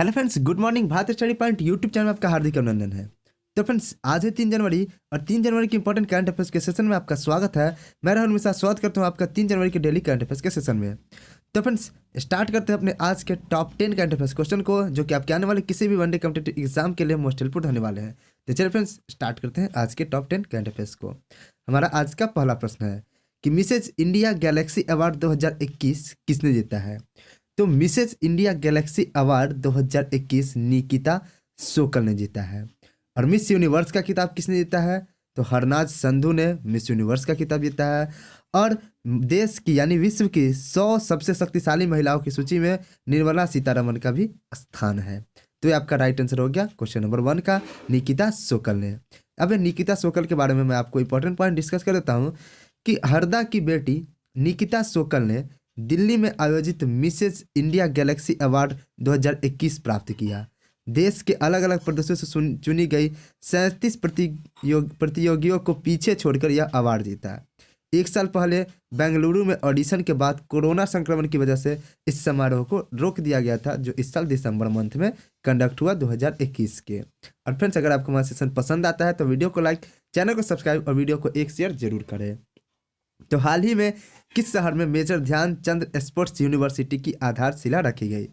Hello friends, good morning. Bharat study point YouTube channel में आपका हार्दिक अभिनंदन है। तो फ्रेंड्स, आज है 3 जनवरी और 3 जनवरी के इंपॉर्टेंट करंट अफेयर्स के सेशन में आपका स्वागत है। मैं राहुल मिश्रा स्वागत करता हूं आपका 3 जनवरी के डेली करंट अफेयर्स के सेशन में। तो फ्रेंड्स, स्टार्ट करते हैं अपने आज के टॉप 10 करंट अफेयर्स क्वेश्चन को, जो कि आपके आने वाले किसी भी वनडे कॉम्पिटिटिव एग्जाम के लिए मोस्ट हेल्पफुल होने वाले हैं। तो चलिए फ्रेंड्स, स्टार्ट करते हैं आज के टॉप 10 करंट अफेयर्स को। हमारा आज का पहला प्रश्न है कि मिसेज इंडिया गैलेक्सी अवार्ड 2021 किसने जीता है। तो Mrs India Galaxy award 2021 Nikita Sokal ने जीता है। और मिस यूनिवर्स का खिताब किसने जीता है। तो हरनाज संधू ने मिस यूनिवर्स का खिताब जीता है। और देश की यानी विश्व की 100 सबसे शक्तिशाली महिलाओं की सूची में निर्मला सीतारमण का भी स्थान है। तो ये आपका राइट आंसर हो गया क्वेश्चन नंबर 1 का, निकिता सोकल ने। अब निकिता सोकल के बारे में मैं आपको इंपॉर्टेंट पॉइंट डिस्कस कर देता हूँ कि हरदा की बेटी निकिता सोकल ने दिल्ली में आयोजित मिसेज इंडिया गैलेक्सी अवार्ड 2021 प्राप्त किया। देश के अलग अलग प्रदेशों से चुनी गई 37 प्रतियोगियों को पीछे छोड़कर यह अवार्ड जीता। 1 साल पहले बेंगलुरु में ऑडिशन के बाद कोरोना संक्रमण की वजह से इस समारोह को रोक दिया गया था, जो इस साल दिसंबर मंथ में कंडक्ट हुआ 2021 के। और फ्रेंड्स, अगर आपको हमारा सेशन पसंद आता है तो वीडियो को लाइक, चैनल को सब्सक्राइब और वीडियो को एक शेयर जरूर करें। तो हाल ही में किस शहर में मेजर ध्यानचंद स्पोर्ट्स यूनिवर्सिटी की आधारशिला रखी गई।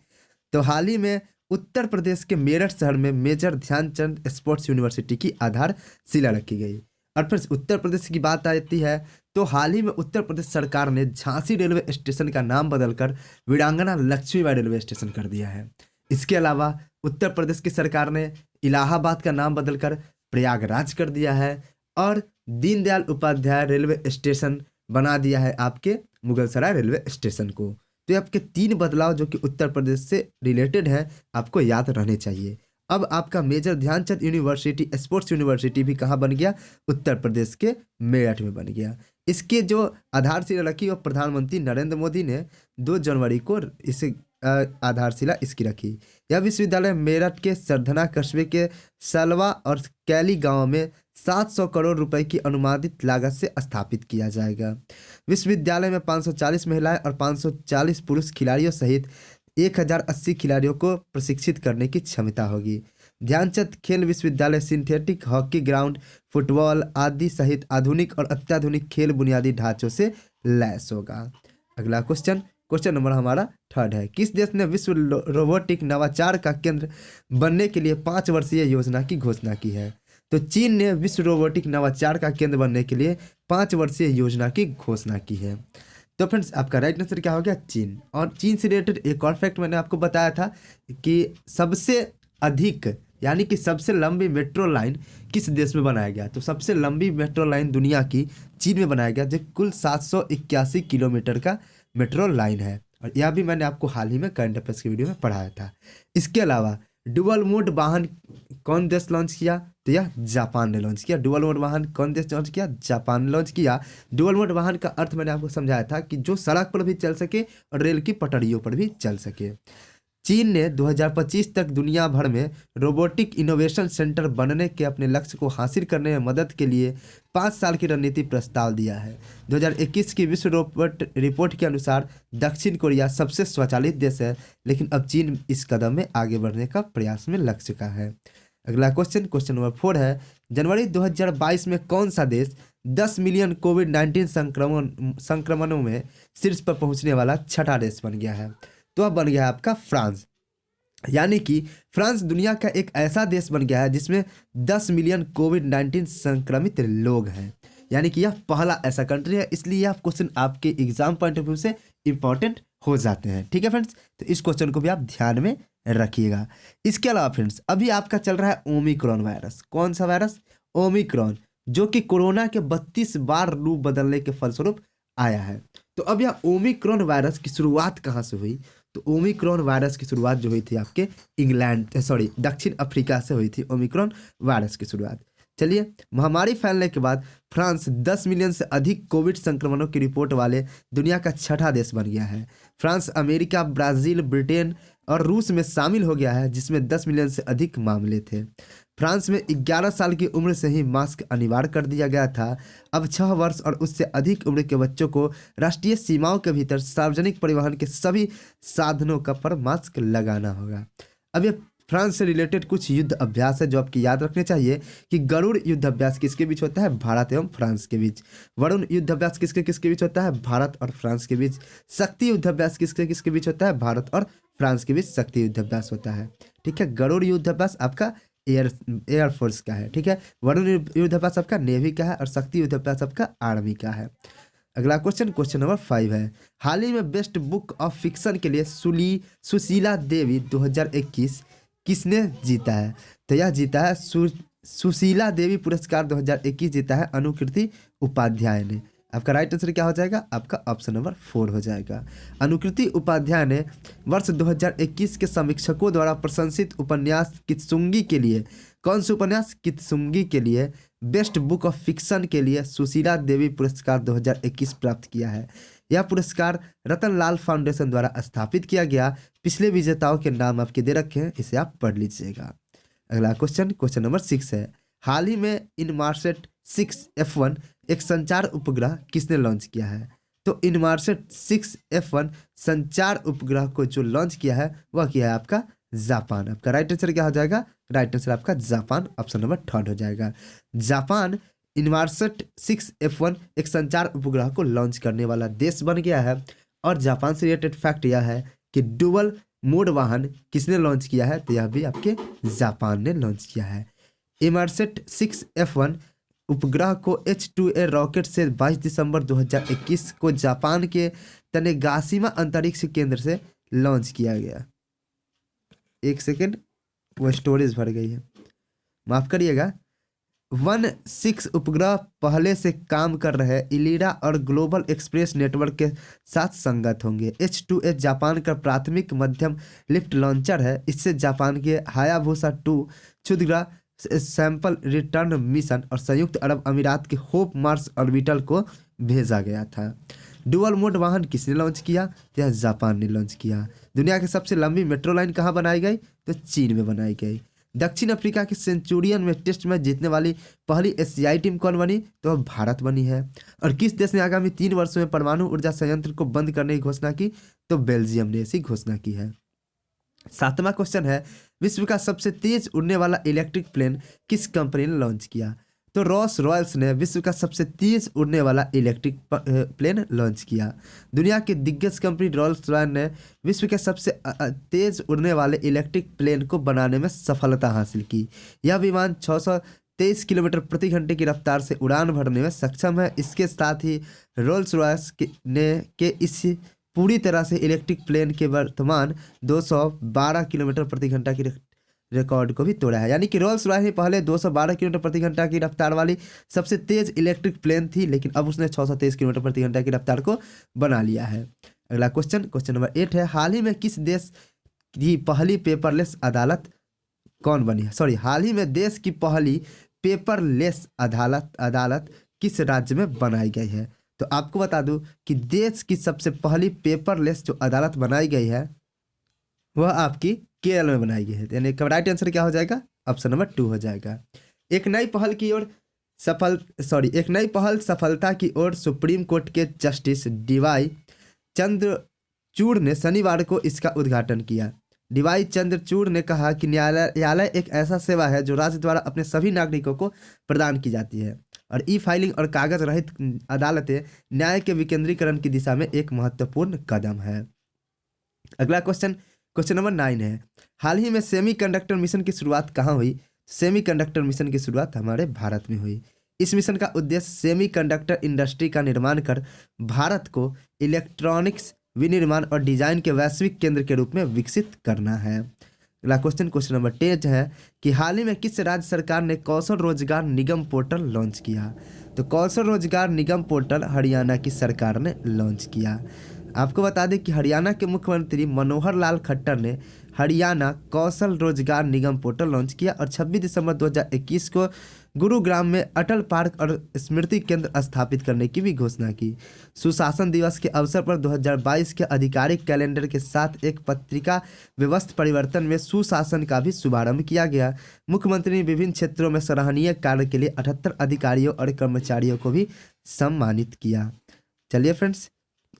तो हाल ही में उत्तर प्रदेश के मेरठ शहर में मेजर ध्यानचंद स्पोर्ट्स यूनिवर्सिटी की आधारशिला रखी गई। और फिर उत्तर प्रदेश की बात आती है तो हाल ही में उत्तर प्रदेश सरकार ने झांसी रेलवे स्टेशन का नाम बदलकर वीरांगना लक्ष्मीबाई रेलवे स्टेशन कर दिया है। इसके अलावा उत्तर प्रदेश की सरकार ने इलाहाबाद का नाम बदलकर प्रयागराज कर दिया है और दीनदयाल उपाध्याय रेलवे स्टेशन बना दिया है आपके मुगलसराय रेलवे स्टेशन को। तो ये आपके 3 बदलाव जो कि उत्तर प्रदेश से रिलेटेड है, आपको याद रहने चाहिए। अब आपका major Dhyanchand university sports university भी कहाँ बन गया, उत्तर प्रदेश के मेरठ में बन गया। इसके जो आधारशिला रखी वो प्रधानमंत्री नरेंद्र मोदी ने 2 जनवरी को इसे आधारशिला इसकी रखी। यह विश्वविद्यालय मेरठ के सरधना कस्बे के सलवा और कैली गांव में 700 करोड़ रुपए की अनुमानित लागत से स्थापित किया जाएगा। विश्वविद्यालय में 540 महिलाएं और 540 पुरुष खिलाड़ियों सहित 1080 खिलाड़ियों को प्रशिक्षित करने की क्षमता होगी। ध्यानचंद खेल विश्वविद्यालय सिंथेटिक हॉकी ग्राउंड, फुटबॉल आदि सहित आधुनिक और अत्याधुनिक खेल बुनियादी ढांचों से लैस होगा। अगला क्वेश्चन नंबर हमारा 3 है। किस देश ने विश्व रोबोटिक नवाचार का केंद्र बनने के लिए 5 वर्षीय योजना की घोषणा की है। तो चीन ने विश्व रोबोटिक नवाचार का केंद्र बनने के लिए 5 वर्षीय योजना की घोषणा की है। तो फ्रेंड्स, आपका राइट आंसर क्या हो गया, चीन। और चीन से रिलेटेड एक और फैक्ट मैंने आपको बताया था कि सबसे अधिक यानी कि सबसे लंबी मेट्रो लाइन किस देश में बनाया गया। तो सबसे लंबी मेट्रो लाइन दुनिया की चीन में बनाया गया, जो कुल 781 किलोमीटर का मेट्रो लाइन है। और यह भी मैंने आपको हाल ही में करंट अफेयर्स की वीडियो में पढ़ाया था। इसके अलावा डुअल मोड वाहन कौन देश लॉन्च किया, तो यह जापान ने लॉन्च किया। डुअल मोड वाहन कौन देश लॉन्च किया, जापान ने लॉन्च किया। डुअल मोड वाहन का अर्थ मैंने आपको समझाया था कि जो सड़क पर भी चल सके और रेल की पटरियों पर भी चल सके। चीन ने 2025 तक दुनिया भर में रोबोटिक इनोवेशन सेंटर बनने के अपने लक्ष्य को हासिल करने में मदद के लिए 5 साल की रणनीति प्रस्ताव दिया है। 2021 की विश्व रोबोट रिपोर्ट के अनुसार दक्षिण कोरिया सबसे स्वचालित देश है, लेकिन अब चीन इस कदम में आगे बढ़ने का प्रयास में लग चुका है। अगला क्वेश्चन नंबर 4 है। जनवरी 2022 में कौन सा देश 10 मिलियन कोविड-19 संक्रमणों में शीर्ष पर पहुंचने वाला 6ठा देश बन गया है। तो अब बन गया है आपका फ्रांस। यानी कि फ्रांस दुनिया का एक ऐसा देश बन गया है जिसमें 10 मिलियन कोविड-19 संक्रमित लोग हैं। यानी कि यह पहला ऐसा कंट्री है, इसलिए यह क्वेश्चन आपके एग्जाम पॉइंट ऑफ व्यू से इंपॉर्टेंट हो जाते हैं। ठीक है फ्रेंड्स, तो इस क्वेश्चन को भी आप ध्यान में रखिएगा। इसके अलावा फ्रेंड्स, अभी आपका चल रहा है ओमिक्रॉन वायरस। कौन सा वायरस, ओमिक्रॉन, जो कि कोरोना के 32 बार रूप बदलने के फलस्वरूप आया है। तो अब यह ओमिक्रॉन वायरस की शुरुआत कहाँ से हुई, तो ओमिक्रॉन वायरस की शुरुआत जो हुई थी आपके दक्षिण अफ्रीका से हुई थी ओमिक्रॉन वायरस की शुरुआत। चलिए, महामारी फैलने के बाद फ्रांस 10 मिलियन से अधिक कोविड संक्रमणों की रिपोर्ट वाले दुनिया का 6ठा देश बन गया है। फ्रांस अमेरिका, ब्राजील, ब्रिटेन और रूस में शामिल हो गया है, जिसमें 10 मिलियन से अधिक मामले थे। फ्रांस में 11 साल की उम्र से ही मास्क अनिवार्य कर दिया गया था। अब 6 वर्ष और उससे अधिक उम्र के बच्चों को राष्ट्रीय सीमाओं के भीतर सार्वजनिक परिवहन के सभी साधनों का पर मास्क लगाना होगा। अब ये फ्रांस से रिलेटेड कुछ युद्ध अभ्यास है जो आपकी याद रखने चाहिए कि गरुड़ युद्ध अभ्यास किसके बीच होता है? भारत एवं फ्रांस के बीच। वरुण युद्ध अभ्यास किसके किसके बीच होता है? भारत और फ्रांस के बीच। शक्ति युद्ध अभ्यास किसके किसके बीच होता है? भारत और फ्रांस के बीच शक्ति युद्ध अभ्यास होता है। ठीक है, गरुड़ युद्ध अभ्यास आपका एयरफोर्स का है। ठीक है, वरुण युद्ध अभ्यास आपका नेवी का है और शक्ति युद्ध अभ्यास आपका आर्मी का है। अगला क्वेश्चन, क्वेश्चन नंबर 5 है, हाल ही में बेस्ट बुक ऑफ फिक्शन के लिए सुशीला देवी 2021 किसने जीता है? तो यह जीता है सुशीला देवी पुरस्कार 2021 जीता है अनुकृति उपाध्याय ने। आपका राइट आंसर क्या हो जाएगा? आपका ऑप्शन नंबर 4 हो जाएगा। अनुकृति उपाध्याय ने वर्ष 2021 के समीक्षकों द्वारा प्रशंसित उपन्यास कित्सुंगी के लिए, कौन सा उपन्यास? कित्सुंगी के लिए बेस्ट बुक ऑफ फिक्शन के लिए सुशीला देवी पुरस्कार 2021 प्राप्त किया है। यह पुरस्कार रतनलाल फाउंडेशन द्वारा स्थापित किया गया। पिछले विजेताओं के नाम आपके दे रखे हैं, इसे आप पढ़ लीजिएगा। अगला क्वेश्चन, क्वेश्चन नंबर 6 है, हाल ही में इनमार्सेट 6F1 एक संचार उपग्रह किसने लॉन्च किया है? तो इनमार्सेट 6F1 संचार उपग्रह को जो लॉन्च किया है वह किया है आपका जापान। आपका राइट आंसर क्या हो जाएगा? राइट आंसर आपका जापान, ऑप्शन नंबर 3 हो जाएगा। जापान इनमार्सेट 6F1 एक संचार उपग्रह को लॉन्च करने वाला देश बन गया है। और जापान से रिलेटेड फैक्ट यह है कि डुअल मोड वाहन किसने लॉन्च किया है? तो यह भी आपके जापान ने लॉन्च किया है। इनमार्सेट 6F1 उपग्रह को H2A रॉकेट से 22 दिसंबर 2021 को जापान के तनेगाशिमा अंतरिक्ष केंद्र से लॉन्च किया गया। एक सेकेंड, वो स्टोरेज भर गई है, माफ करिएगा। 1-6 उपग्रह पहले से काम कर रहे इलीरा और ग्लोबल एक्सप्रेस नेटवर्क के साथ संगत होंगे। H2A जापान का प्राथमिक मध्यम लिफ्ट लॉन्चर है। इससे जापान के हायाबुसा 2 क्षुद्रग्रह सैंपल रिटर्न मिशन और संयुक्त अरब अमीरात के होप मार्स ऑर्बिटल को भेजा गया था। डुअल मोड वाहन किसने लॉन्च किया? यह जापान ने लॉन्च किया। दुनिया की सबसे लंबी मेट्रो लाइन कहाँ बनाई गई? तो चीन में बनाई गई। दक्षिण अफ्रीका के सेंचुरियन में टेस्ट मैच जीतने वाली पहली एशियाई टीम कौन बनी? तो भारत बनी है। और किस देश ने आगामी 3 वर्षों में परमाणु ऊर्जा संयंत्र को बंद करने की घोषणा की? तो बेल्जियम ने ऐसी घोषणा की है। 7वां क्वेश्चन है, विश्व का सबसे तेज उड़ने वाला इलेक्ट्रिक प्लेन किस कंपनी ने लॉन्च किया? तो रॉस रॉयल्स ने विश्व का सबसे तेज उड़ने वाला इलेक्ट्रिक प्लेन लॉन्च किया। दुनिया की दिग्गज कंपनी रॉल्स रॉयस ने विश्व के सबसे तेज उड़ने वाले इलेक्ट्रिक प्लेन को बनाने में सफलता हासिल की। यह विमान 623 किलोमीटर प्रति घंटे की रफ्तार से उड़ान भरने में सक्षम है। इसके साथ ही रोल्स रॉयस के इस पूरी तरह से इलेक्ट्रिक प्लेन के वर्तमान 212 किलोमीटर प्रति घंटा की रिकॉर्ड को भी तोड़ा है। यानी कि रोल्स रॉयस ने पहले 212 किलोमीटर प्रति घंटा की रफ्तार वाली सबसे तेज इलेक्ट्रिक प्लेन थी, लेकिन अब उसने 623 किलोमीटर प्रति घंटा की रफ्तार को बना लिया है। अगला क्वेश्चन, क्वेश्चन नंबर 8 है, हाल ही में किस देश की पहली पेपरलेस अदालत कौन बनी है? सॉरी, हाल ही में देश की पहली पेपरलेस अदालत किस राज्य में बनाई गई है? तो आपको बता दूं कि देश की सबसे पहली पेपरलेस जो अदालत बनाई गई है वह आपकी केरल में बनाई गई है। यानी राइट आंसर क्या हो जाएगा? ऑप्शन नंबर 2 हो जाएगा। एक नई पहल सफलता की ओर सुप्रीम कोर्ट के जस्टिस डीवाई चंद्रचूड़ ने शनिवार को इसका उद्घाटन किया। डीवाई चंद्रचूड़ ने कहा कि न्यायालय एक ऐसा सेवा है जो राज्य द्वारा अपने सभी नागरिकों को प्रदान की जाती है और ई फाइलिंग और कागज रहित अदालतें न्याय के विकेंद्रीकरण की दिशा में एक महत्वपूर्ण कदम है। अगला क्वेश्चन, क्वेश्चन नंबर 9 है, हाल ही में सेमीकंडक्टर मिशन की शुरुआत कहाँ हुई? सेमीकंडक्टर मिशन की शुरुआत हमारे भारत में हुई। इस मिशन का उद्देश्य सेमीकंडक्टर इंडस्ट्री का निर्माण कर भारत को इलेक्ट्रॉनिक्स विनिर्माण और डिजाइन के वैश्विक केंद्र के रूप में विकसित करना है। अगला क्वेश्चन, क्वेश्चन नंबर 10 है कि हाल ही में किस राज्य सरकार ने कौशल रोजगार निगम पोर्टल लॉन्च किया? तो कौशल रोजगार निगम पोर्टल हरियाणा की सरकार ने लॉन्च किया। आपको बता दें कि हरियाणा के मुख्यमंत्री मनोहर लाल खट्टर ने हरियाणा कौशल रोजगार निगम पोर्टल लॉन्च किया और 26 दिसंबर 2021 को गुरुग्राम में अटल पार्क और स्मृति केंद्र स्थापित करने की भी घोषणा की। सुशासन दिवस के अवसर पर 2022 के आधिकारिक कैलेंडर के साथ एक पत्रिका व्यवस्था परिवर्तन में सुशासन का भी शुभारंभ किया गया। मुख्यमंत्री ने विभिन्न क्षेत्रों में सराहनीय कार्य के लिए 78 अधिकारियों और कर्मचारियों को भी सम्मानित किया। चलिए फ्रेंड्स,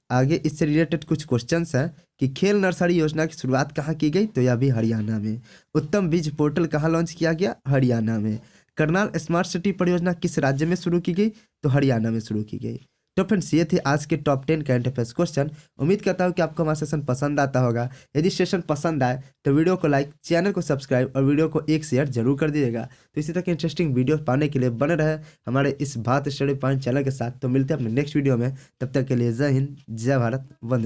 आगे इससे रिलेटेड कुछ क्वेश्चंस हैं कि खेल नर्सरी योजना की शुरुआत कहाँ की गई, तो यह भी हरियाणा में। उत्तम बीज पोर्टल कहाँ लॉन्च किया गया, हरियाणा में। करनाल स्मार्ट सिटी परियोजना किस राज्य में शुरू की गई, तो हरियाणा में शुरू की गई। तो फ्रेंड्स ये थे आज के टॉप 10 करंट अफेयर्स क्वेश्चन। उम्मीद करता हूँ कि आपको हमारा सेशन पसंद आता होगा। यदि सेशन पसंद आए तो वीडियो को लाइक, चैनल को सब्सक्राइब और वीडियो को एक शेयर जरूर कर दीजिएगा। तो इसी तरह के इंटरेस्टिंग वीडियो पाने के लिए बने रहे हमारे इस भारत स्टडी पॉइंट चैनल के साथ। तो मिलते हैं अपने नेक्स्ट वीडियो में, तब तक के लिए जय हिंद, जय भारत, वंदे मातरम।